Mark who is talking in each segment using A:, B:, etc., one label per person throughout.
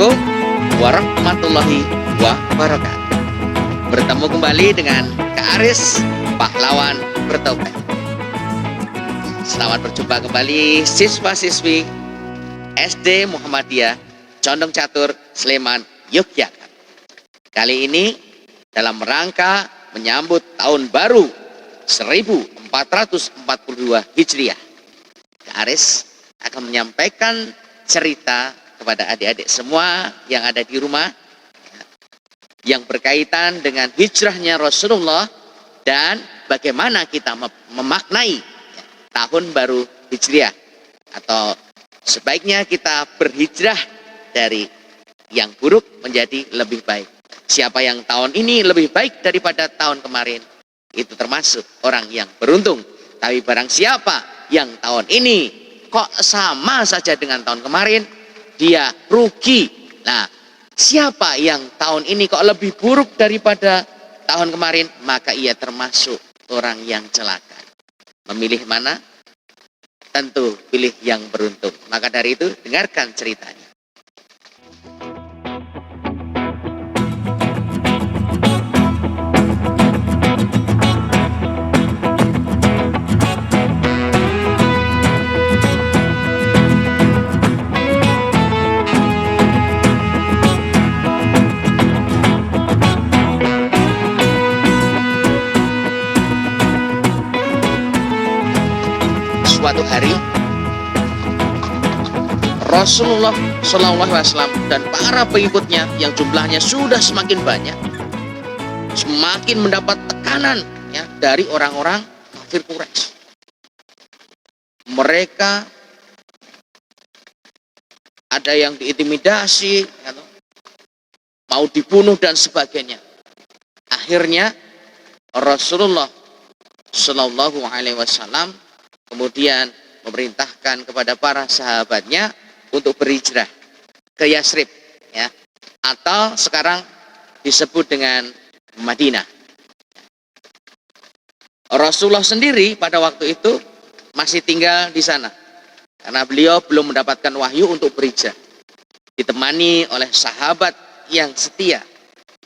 A: Assalamualaikum warahmatullahi wabarakatuh. Bertemu kembali dengan Kak Aris, pahlawan bertopeng. Selamat berjumpa kembali siswa-siswi SD Muhammadiyah Condong Catur, Sleman, Yogyakarta. Kali ini dalam rangka menyambut tahun baru 1442 Hijriah, Kak Aris akan menyampaikan cerita kepada adik-adik semua yang ada di rumah yang berkaitan dengan hijrahnya Rasulullah dan bagaimana kita memaknai tahun baru Hijriah, atau sebaiknya kita berhijrah dari yang buruk menjadi lebih baik. Siapa yang tahun ini lebih baik daripada tahun kemarin, itu termasuk orang yang beruntung. Tapi barang siapa yang tahun ini kok sama saja dengan tahun kemarin, dia rugi. Nah, siapa yang tahun ini kok lebih buruk daripada tahun kemarin, maka ia termasuk orang yang celaka. Memilih mana? Tentu pilih yang beruntung. Maka dari itu, dengarkan ceritanya. Suatu hari Rasulullah SAW dan para pengikutnya yang jumlahnya sudah semakin banyak, semakin mendapat tekanan ya dari orang-orang kafir Quraisy. Mereka ada yang diintimidasi, mau dibunuh dan sebagainya. Akhirnya Rasulullah SAW kemudian memerintahkan kepada para sahabatnya untuk berhijrah ke Yasrib, ya, atau sekarang disebut dengan Madinah. Rasulullah sendiri pada waktu itu masih tinggal di sana karena beliau belum mendapatkan wahyu untuk berhijrah. Ditemani oleh sahabat yang setia,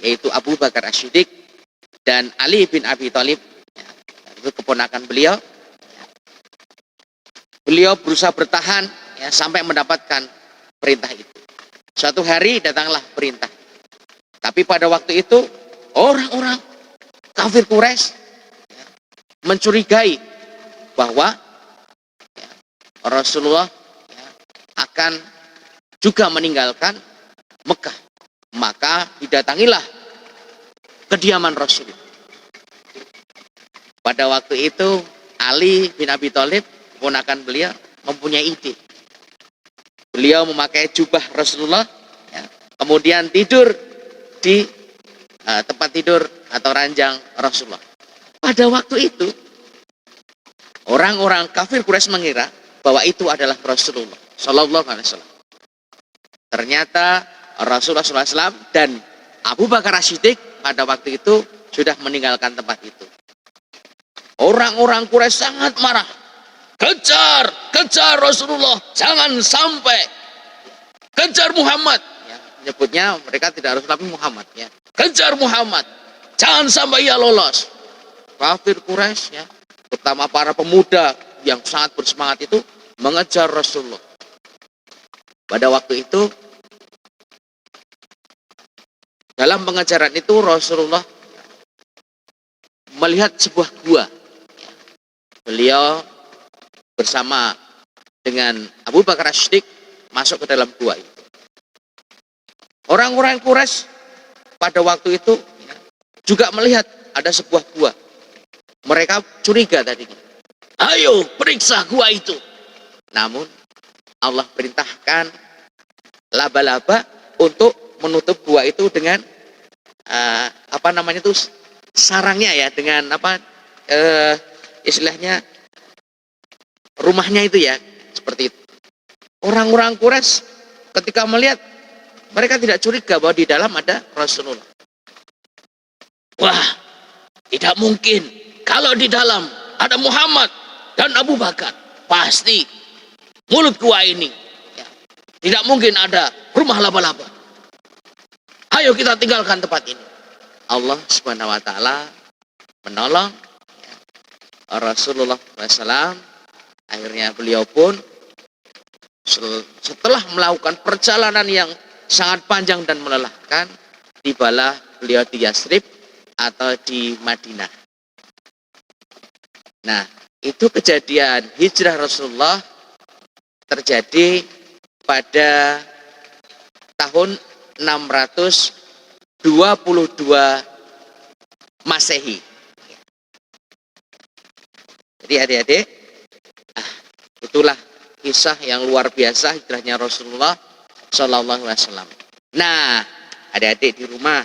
A: yaitu Abu Bakar As-Siddiq dan Ali bin Abi Thalib, ya, itu keponakan beliau. Beliau berusaha bertahan ya, sampai mendapatkan perintah itu. Suatu hari datanglah perintah. Tapi pada waktu itu orang-orang kafir Quraisy ya, mencurigai bahwa ya, Rasulullah ya, akan juga meninggalkan Mekah. Maka didatangilah kediaman Rasul. Pada waktu itu Ali bin Abi Thalib, keponakan beliau, mempunyai ide. Beliau memakai jubah Rasulullah, ya, kemudian tidur di tempat tidur atau ranjang Rasulullah. Pada waktu itu, orang-orang kafir Quraisy mengira bahwa itu adalah Rasulullah Sallallahu Alaihi Wasallam. Ternyata Rasulullah SAW dan Abu Bakar As-Siddiq pada waktu itu sudah meninggalkan tempat itu. Orang-orang Quraisy sangat marah. Kejar Rasulullah, jangan sampai. Kejar Muhammad, ya, menyebutnya mereka tidak harus tapi Muhammad, ya. Kejar Muhammad, jangan sampai ia lolos. Kafir Quraisy, ya, terutama para pemuda yang sangat bersemangat itu mengejar Rasulullah. Pada waktu itu, dalam pengejaran itu Rasulullah melihat sebuah gua. Beliau bersama dengan Abu Bakar As-Siddiq masuk ke dalam gua itu. Orang-orang Quraisy pada waktu itu juga melihat ada sebuah gua. Mereka curiga tadinya. Ayo periksa gua itu. Namun Allah perintahkan laba-laba untuk menutup gua itu dengan sarangnya ya, dengan istilahnya rumahnya itu ya, seperti itu. Orang-orang Quraisy ketika melihat, mereka tidak curiga bahwa di dalam ada Rasulullah. Wah, tidak mungkin. Kalau di dalam ada Muhammad dan Abu Bakar, pasti mulut gua ini ya, tidak mungkin ada rumah laba-laba. Ayo kita tinggalkan tempat ini. Allah Subhanahu wa taala menolong Rasulullah SAW. Akhirnya beliau pun setelah melakukan perjalanan yang sangat panjang dan melelahkan, tibalah beliau di Yasrib atau di Madinah. Nah, itu kejadian hijrah Rasulullah terjadi pada tahun 622 Masehi. Jadi adik-adik, itulah kisah yang luar biasa hijrahnya Rasulullah Shallallahu Alaihi Wasallam. Nah, adik-adik di rumah,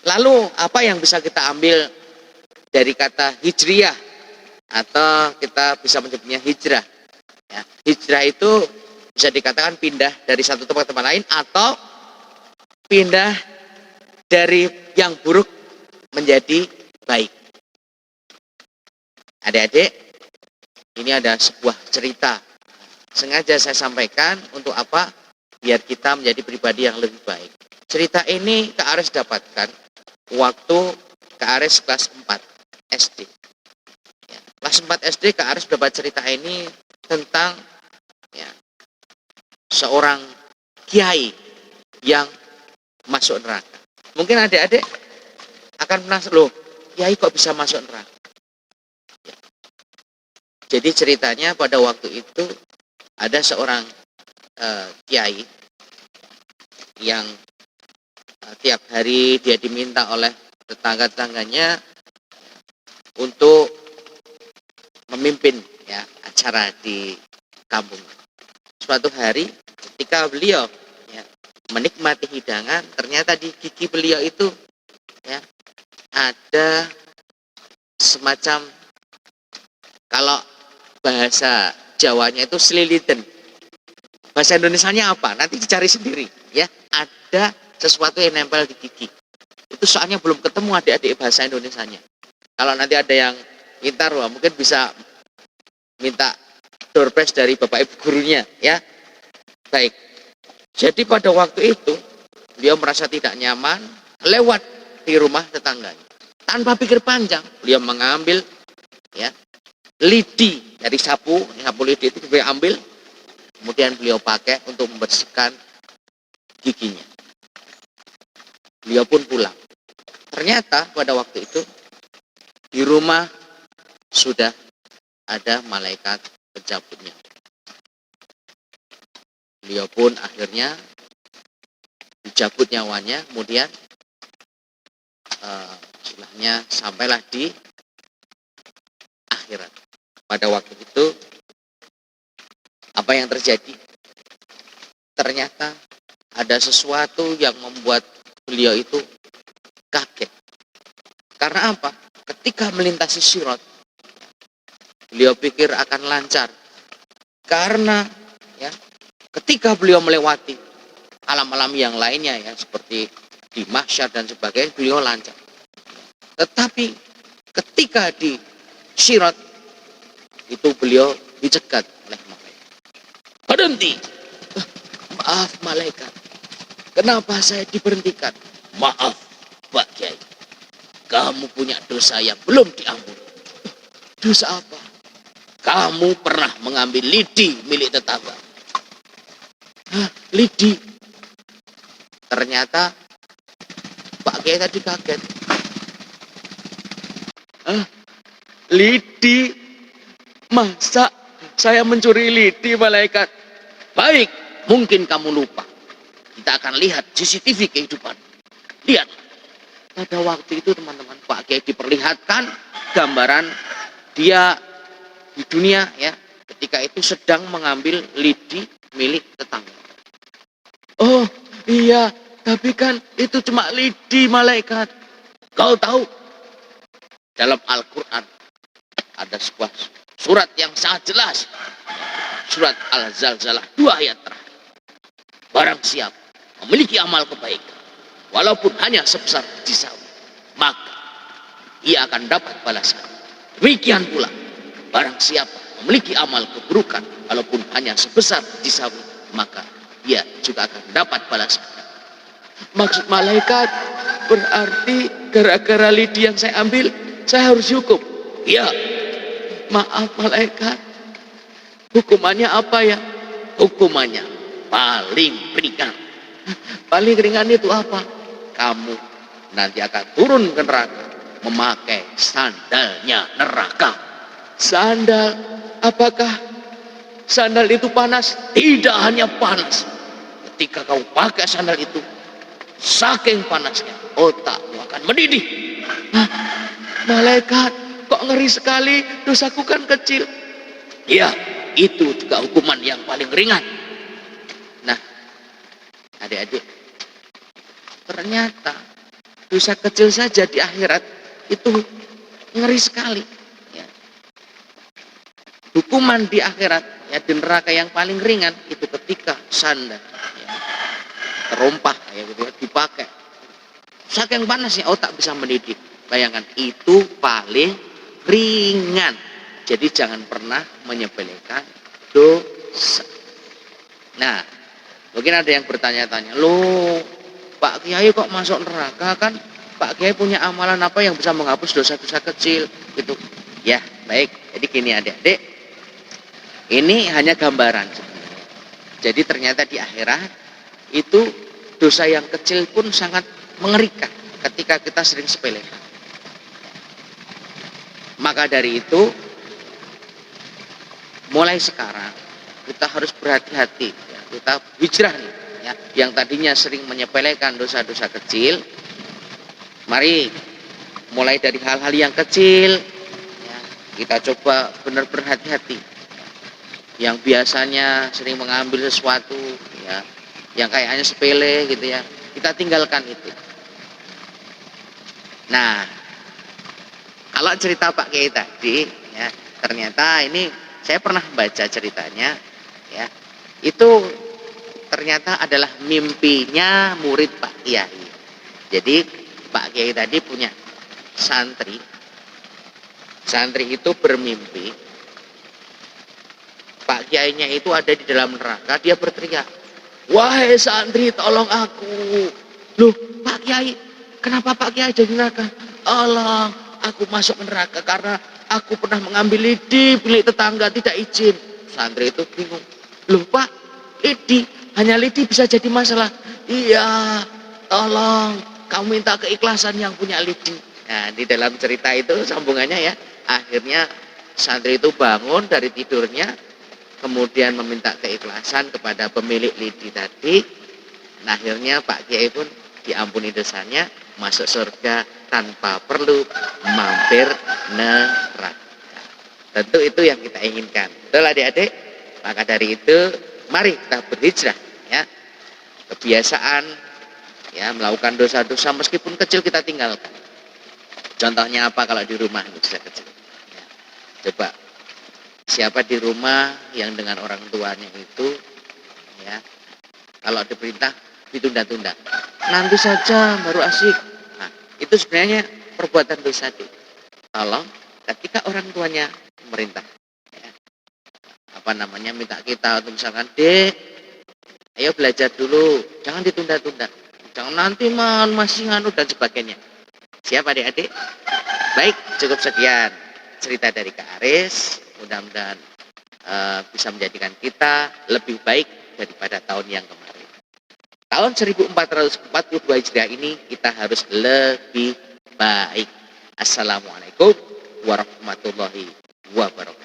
A: lalu apa yang bisa kita ambil dari kata hijriyah atau kita bisa menyebutnya hijrah? Ya, hijrah itu bisa dikatakan pindah dari satu tempat ke tempat lain atau pindah dari yang buruk menjadi baik. Adik-adik, ini ada sebuah cerita. Sengaja saya sampaikan untuk apa? Biar kita menjadi pribadi yang lebih baik. Cerita ini Kak Aris dapatkan waktu Kak Aris kelas 4 SD. Ya, kelas 4 SD Kak Aris dapat cerita ini tentang seorang kiai yang masuk neraka. Mungkin adik-adik akan penasaran, loh, kiai kok bisa masuk neraka? Jadi ceritanya pada waktu itu ada seorang kiai yang tiap hari dia diminta oleh tetangga-tetangganya untuk memimpin acara di kampung. Suatu hari ketika beliau menikmati hidangan, ternyata di gigi beliau itu ada semacam, kalau bahasa Jawanya itu seliliten. Bahasa Indonesianya apa? Nanti dicari sendiri ya. Ada sesuatu yang nempel di gigi. Itu soalnya belum ketemu adik-adik bahasa Indonesianya. Kalau nanti ada yang pintar, wah, mungkin bisa minta doorpress dari Bapak Ibu gurunya ya. Baik. Jadi pada waktu itu beliau merasa tidak nyaman lewat di rumah tetangganya. Tanpa pikir panjang, beliau mengambil lidi dari sapu lidi itu beliau ambil, kemudian beliau pakai untuk membersihkan giginya. Beliau pun pulang. Ternyata pada waktu itu di rumah sudah ada malaikat pencabutnya. Beliau pun akhirnya dicabut nyawanya, kemudian istilahnya sampailah di akhirat. Pada waktu itu apa yang terjadi? Ternyata ada sesuatu yang membuat beliau itu kaget. Karena apa? Ketika melintasi sirat, beliau pikir akan lancar. Karena ketika beliau melewati alam-alam yang lainnya seperti di mahsyar dan sebagainya, beliau lancar. Tetapi ketika di sirat itu beliau dicegat oleh malaikat. Berhenti. Maaf malaikat, kenapa saya diberhentikan? Maaf Pak Kiai, kamu punya dosa yang belum diampuni. Dosa apa? Kamu pernah mengambil lidi milik tetangga. Lidi? Ternyata Pak Kiai tadi kaget. Lidi? Masa saya mencuri lidi malaikat? Baik, mungkin kamu lupa. Kita akan lihat CCTV kehidupan. Lihat. Pada waktu itu teman-teman, Pak Kiai diperlihatkan gambaran dia di dunia ketika itu sedang mengambil lidi milik tetangga. Oh iya, tapi kan itu cuma lidi malaikat. Kau tahu dalam Al-Quran ada sebuah surat yang sangat jelas, surat Al-Zalzalah 2 ayat terakhir. Barang siapa memiliki amal kebaikan walaupun hanya sebesar biji sawi, maka ia akan dapat balasan. Demikian pula barang siapa memiliki amal keburukan walaupun hanya sebesar biji sawi, maka ia juga akan dapat balasan. Maksud malaikat berarti gara-gara lidi yang saya ambil, saya harus dihukum. Iya. Maaf malaikat. Hukumannya apa ya? Hukumannya paling ringan. Paling ringan itu apa? Kamu nanti akan turun ke neraka memakai sandalnya neraka. Sandal, apakah sandal itu panas? Tidak hanya panas. Ketika kau pakai sandal itu, saking panasnya otakmu akan mendidih. Hah? Malaikat, kok ngeri sekali, dosaku kan kecil. Ya, itu juga hukuman yang paling ringan. Nah, adik-adik, ternyata dosa kecil saja di akhirat itu ngeri sekali. Ya. Hukuman di akhirat, ya, di neraka yang paling ringan itu ketika sandal ya, terompah ya, gitu ya, dipakai. Saking panasnya otak bisa mendidih. Bayangkan, itu paling ringan. Jadi jangan pernah menyepelekan dosa. Nah, mungkin ada yang bertanya-tanya, loh Pak Kiai kok masuk neraka, kan Pak Kiai punya amalan apa yang bisa menghapus dosa-dosa kecil gitu. Ya, baik. Jadi gini adik-adik, ini hanya gambaran sebenarnya. Jadi ternyata di akhirat itu dosa yang kecil pun sangat mengerikan ketika kita sering sepelekan. Maka dari itu, mulai sekarang kita harus berhati-hati ya. Kita hijrah nih ya, yang tadinya sering menyepelekan dosa-dosa kecil, mari mulai dari hal-hal yang kecil ya, kita coba benar berhati-hati. Yang biasanya sering mengambil sesuatu ya, yang kayaknya sepele gitu ya, kita tinggalkan itu. Nah, kalau cerita Pak Kiai tadi ya, ternyata ini saya pernah baca ceritanya ya, itu ternyata adalah mimpinya murid Pak Kiai. Jadi Pak Kiai tadi punya santri itu bermimpi Pak Kiainya itu ada di dalam neraka. Dia berteriak, wahai santri tolong aku. Loh Pak Kiai, kenapa Pak Kiai ada di neraka? Allah, aku masuk neraka karena aku pernah mengambil lidi milik tetangga tidak izin. Santri itu bingung. Loh Pak, lidi, hanya lidi bisa jadi masalah. Iya, tolong kamu minta keikhlasan yang punya lidi. Nah, di dalam cerita itu sambungannya ya, akhirnya santri itu bangun dari tidurnya, kemudian meminta keikhlasan kepada pemilik lidi tadi. Nah, akhirnya Pak Kiai pun diampuni dosanya, masuk surga tanpa perlu mampir neraka. Tentu itu yang kita inginkan. Betul adik-adik? Maka dari itu mari kita berhijrah ya. Kebiasaan ya melakukan dosa-dosa meskipun kecil kita tinggalkan. Contohnya apa kalau di rumah dosa kecil? Ya. Coba siapa di rumah yang dengan orang tuanya itu ya, kalau diperintah ditunda-tunda, nanti saja baru asik. Nah, itu sebenarnya perbuatan dosa. Tolong ketika orang tuanya merintah ya, minta kita untuk misalkan, Dek, ayo belajar dulu, jangan ditunda-tunda, jangan nanti masih nganu dan sebagainya. Siap adik-adik? Baik, cukup sekian cerita dari Kak Aris. Mudah-mudahan bisa menjadikan kita lebih baik daripada tahun yang kemarin. Tahun 1442 Hijriah ini kita harus lebih baik. Assalamualaikum warahmatullahi wabarakatuh.